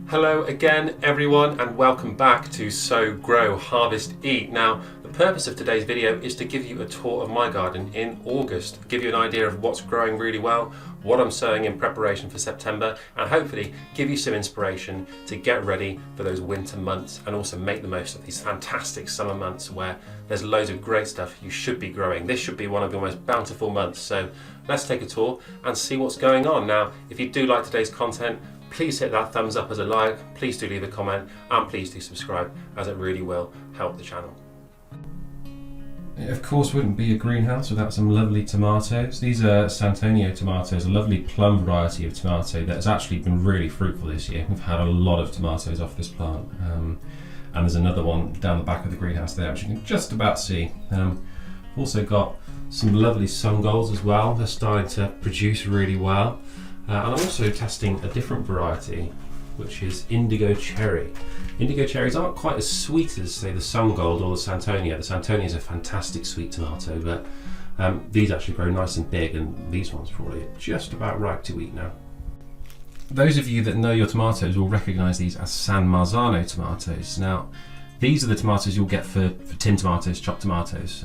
Hello again everyone and welcome back to Sow-Grow-Harvest-Eat. Now the purpose of today's video is to give you a tour of my garden in August, give you an idea of what's growing really well, what I'm sowing in preparation for September, and hopefully give you some inspiration to get ready for those winter months and also make the most of these fantastic summer months where there's loads of great stuff you should be growing. This should be one of your most bountiful months, so let's take a tour and see what's going on. Now if you do like today's content, please hit that thumbs up as a like, please do leave a comment, and please do subscribe, as it really will help the channel. It of course wouldn't be a greenhouse without some lovely tomatoes. These are SANTONIO tomatoes, a lovely plum variety of tomato that has actually been really fruitful this year. We've had a lot of tomatoes off this plant, and there's another one down the back of the greenhouse there which you can just about see. Also got some lovely SUNGOLDs as well. They're starting to produce really well. And I'm also testing a different variety, which is indigo cherry. Indigo cherries aren't quite as sweet as, say, the SUNGOLD or the SANTONIO. The SANTONIO is a fantastic sweet tomato, but these actually grow nice and big, and these ones probably are just about ripe to eat now. Those of you that know your tomatoes will recognise these as San Marzano tomatoes. Now, these are the tomatoes you'll get for tinned tomatoes, chopped tomatoes.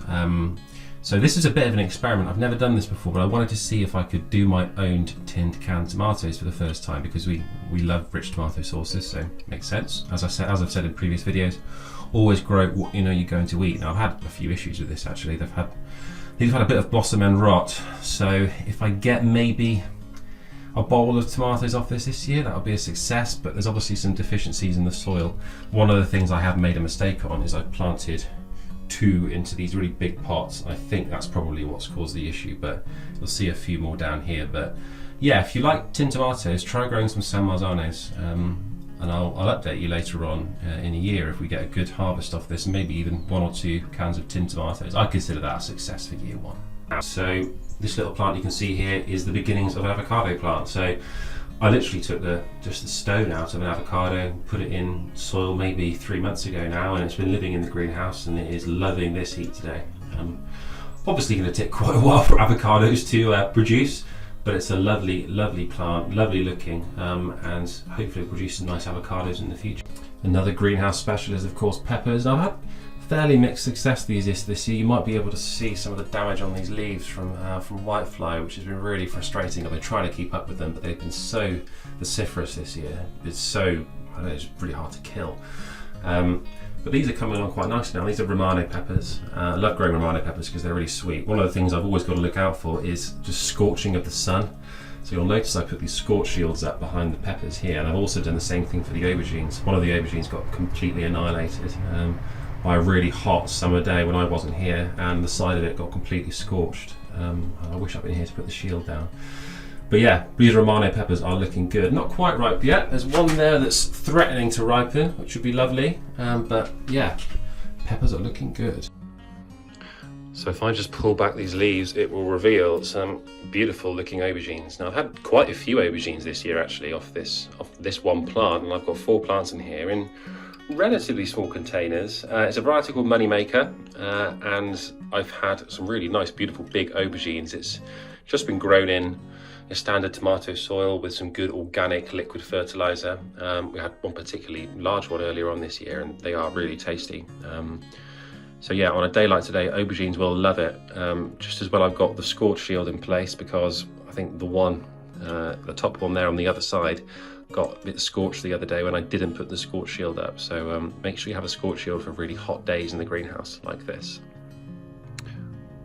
So this is a bit of an experiment. I've never done this before, but I wanted to see if I could do my own tinned canned tomatoes for the first time, because we love rich tomato sauces, so it makes sense. As I've said in previous videos, always grow what you know you're going to eat. Now I've had a few issues with this actually. These have had a bit of blossom and rot. So if I get maybe a bowl of tomatoes off this year, that'll be a success, but there's obviously some deficiencies in the soil. One of the things I have made a mistake on is I planted two into these really big pots. I think that's probably what's caused the issue, but you'll see a few more down here. But yeah, if you like tinned tomatoes, try growing some San Marzanos, and I'll update you later on in a year if we get a good harvest off this, and maybe even 1 or 2 cans of tinned tomatoes. I consider that a success for year 1. So this little plant you can see here is the beginnings of an avocado plant. So I literally took just the stone out of an avocado, put it in soil maybe 3 months ago now, and it's been living in the greenhouse and it is loving this heat today. Obviously going to take quite a while for avocados to produce, but it's a lovely, lovely plant, lovely looking, and hopefully produce some nice avocados in the future. Another greenhouse special is of course peppers. I've had fairly mixed success this year. You might be able to see some of the damage on these leaves from whitefly, which has been really frustrating. I've been trying to keep up with them, but they've been so vociferous this year. It's really hard to kill. But these are coming along quite nicely now. These are Romano peppers. I love growing Romano peppers because they're really sweet. One of the things I've always got to look out for is just scorching of the sun. So you'll notice I put these scorch shields up behind the peppers here, and I've also done the same thing for the aubergines. One of the aubergines got completely annihilated by a really hot summer day when I wasn't here, and the side of it got completely scorched. I wish I'd been here to put the shield down. But yeah, these Romano peppers are looking good. Not quite ripe yet. There's one there that's threatening to ripen, which would be lovely. But yeah, peppers are looking good. So if I just pull back these leaves, it will reveal some beautiful looking aubergines. Now I've had quite a few aubergines this year actually off this one plant, and I've got 4 plants in here in relatively small containers. It's a variety called MONEYMAKER, and I've had some really nice, beautiful, big aubergines. It's just been grown in a standard tomato soil with some good organic liquid fertilizer. We had one particularly large one earlier on this year, and they are really tasty. So yeah, on a day like today, aubergines will love it. Just as well I've got the scorch shield in place, because I think the top one there on the other side got a bit scorched the other day when I didn't put the scorch shield up. So make sure you have a scorch shield for really hot days in the greenhouse like this.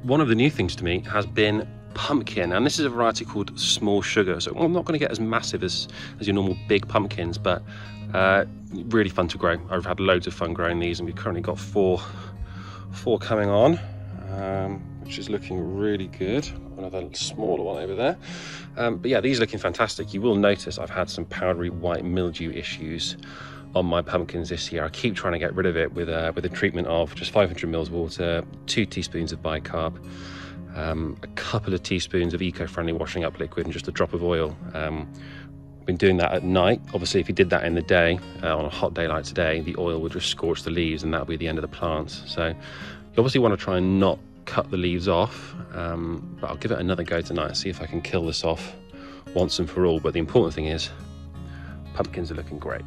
One of the new things to me has been pumpkin, and this is a variety called small sugar. So I'm not going to get as massive as your normal big pumpkins, but really fun to grow. I've had loads of fun growing these, and we've currently got four coming on, which is looking really good. Another smaller one over there. But yeah, these are looking fantastic. You will notice I've had some powdery white mildew issues on my pumpkins this year. I keep trying to get rid of it with a treatment of just 500 mils water, 2 teaspoons of bicarb, a couple of teaspoons of eco-friendly washing up liquid, and just a drop of oil. Been doing that at night. Obviously, if you did that in the day, on a hot day like today, the oil would just scorch the leaves, and that'll be the end of the plants. So you obviously want to try and not cut the leaves off, but I'll give it another go tonight and see if I can kill this off once and for all. But the important thing is pumpkins are looking great.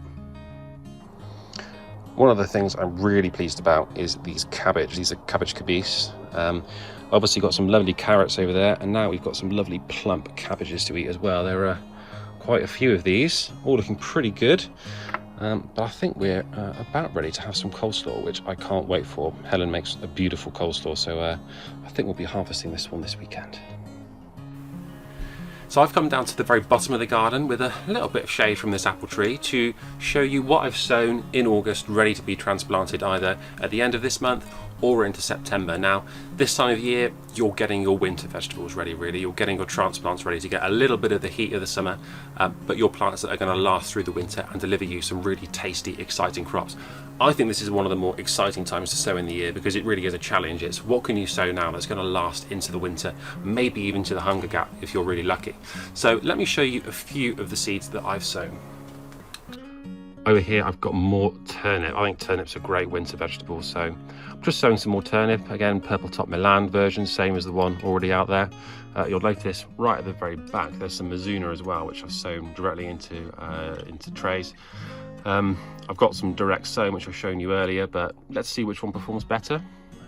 one of the things I'm really pleased about is these cabbage. These are cabbage CABBICE. Obviously got some lovely carrots over there, and now we've got some lovely plump cabbages to eat as well. There are quite a few of these, all looking pretty good. But I think we're about ready to have some coleslaw, which I can't wait for. Helen makes a beautiful coleslaw, so I think we'll be harvesting this one this weekend. So I've come down to the very bottom of the garden with a little bit of shade from this apple tree to show you what I've sown in August, ready to be transplanted either at the end of this month or into September. Now, this time of year, you're getting your winter vegetables ready, really. You're getting your transplants ready to get a little bit of the heat of the summer, but your plants that are going to last through the winter and deliver you some really tasty, exciting crops. I think this is one of the more exciting times to sow in the year because it really is a challenge. It's what can you sow now that's going to last into the winter, maybe even to the hunger gap if you're really lucky. So let me show you a few of the seeds that I've sown. Over here I've got more turnip. I think turnips are great winter vegetables, so I'm just sowing some more turnip. Again, purple top Milan version, same as the one already out there. You'll notice right at the very back there's some MARZANO as well, which I've sown directly into trays. I've got some direct sown, which I've shown you earlier, but let's see which one performs better.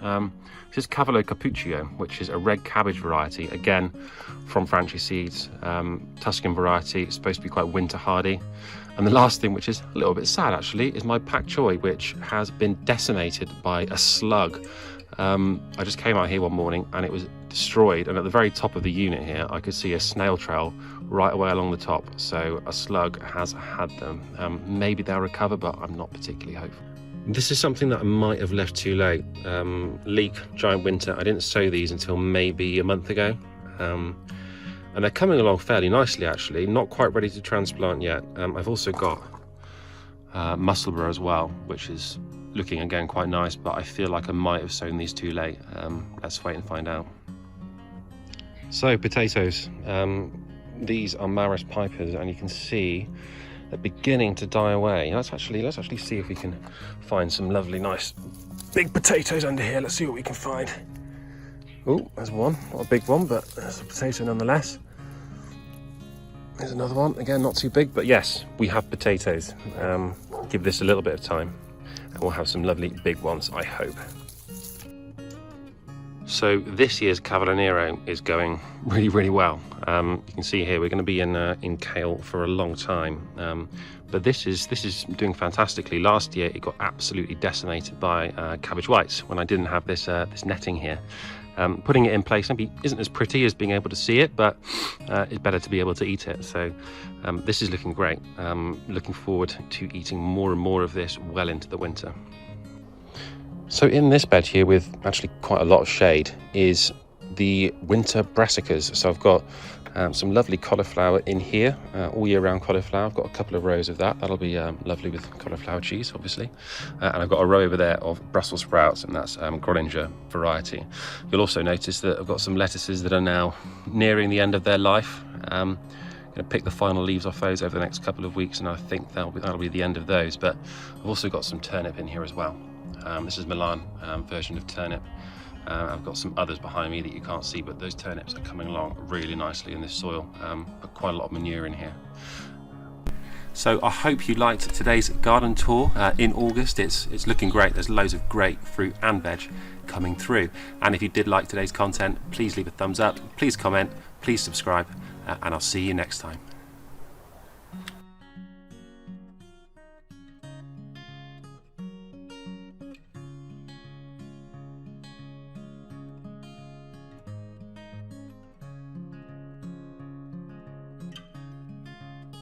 This is CAVELO Cappuccio, which is a red cabbage variety, again from Franchi Seeds, Tuscan variety. It's supposed to be quite winter hardy. And the last thing, which is a little bit sad actually, is my pak choi, which has been decimated by a slug. I just came out here one morning and it was destroyed, and at the very top of the unit here I could see a snail trail right away along the top, so a slug has had them. Maybe they'll recover, but I'm not particularly hopeful. This is something that I might have left too late. Leek giant winter, I didn't sow these until maybe a month ago. And they're coming along fairly nicely actually, not quite ready to transplant yet. I've also got Musselburgh as well, which is looking again quite nice, but I feel like I might have sown these too late. Let's wait and find out. So potatoes, these are Maris pipers, and you can see they're beginning to die away. Let's actually see if we can find some lovely nice big potatoes under here. Let's see what we can find. Oh, there's one, not a big one, but there's a potato nonetheless. There's another one, again not too big, but yes, we have potatoes. Give this a little bit of time and we'll have some lovely big ones, I hope. So this year's CAVELO NERO is going really, really well. You can see here we're going to be in kale for a long time, but this is doing fantastically. Last year it got absolutely decimated by cabbage whites when I didn't have this netting here. Putting it in place maybe isn't as pretty as being able to see it, but it's better to be able to eat it. So this is looking great. Looking forward to eating more and more of this well into the winter. So in this bed here, with actually quite a lot of shade, is the winter brassicas. So I've got some lovely cauliflower in here, all year round cauliflower. I've got a couple of rows of that. That'll be lovely with cauliflower cheese, obviously. And I've got a row over there of Brussels sprouts, and that's Grollinger variety. You'll also notice that I've got some lettuces that are now nearing the end of their life. I'm going to pick the final leaves off those over the next couple of weeks, and I think that'll be the end of those. But I've also got some turnip in here as well. This is Milan version of turnip. I've got some others behind me that you can't see, but those turnips are coming along really nicely in this soil. But quite a lot of manure in here. So I hope you liked today's garden tour in August. It's looking great. There's loads of great fruit and veg coming through. And if you did like today's content, please leave a thumbs up, please comment, please subscribe, and I'll see you next time.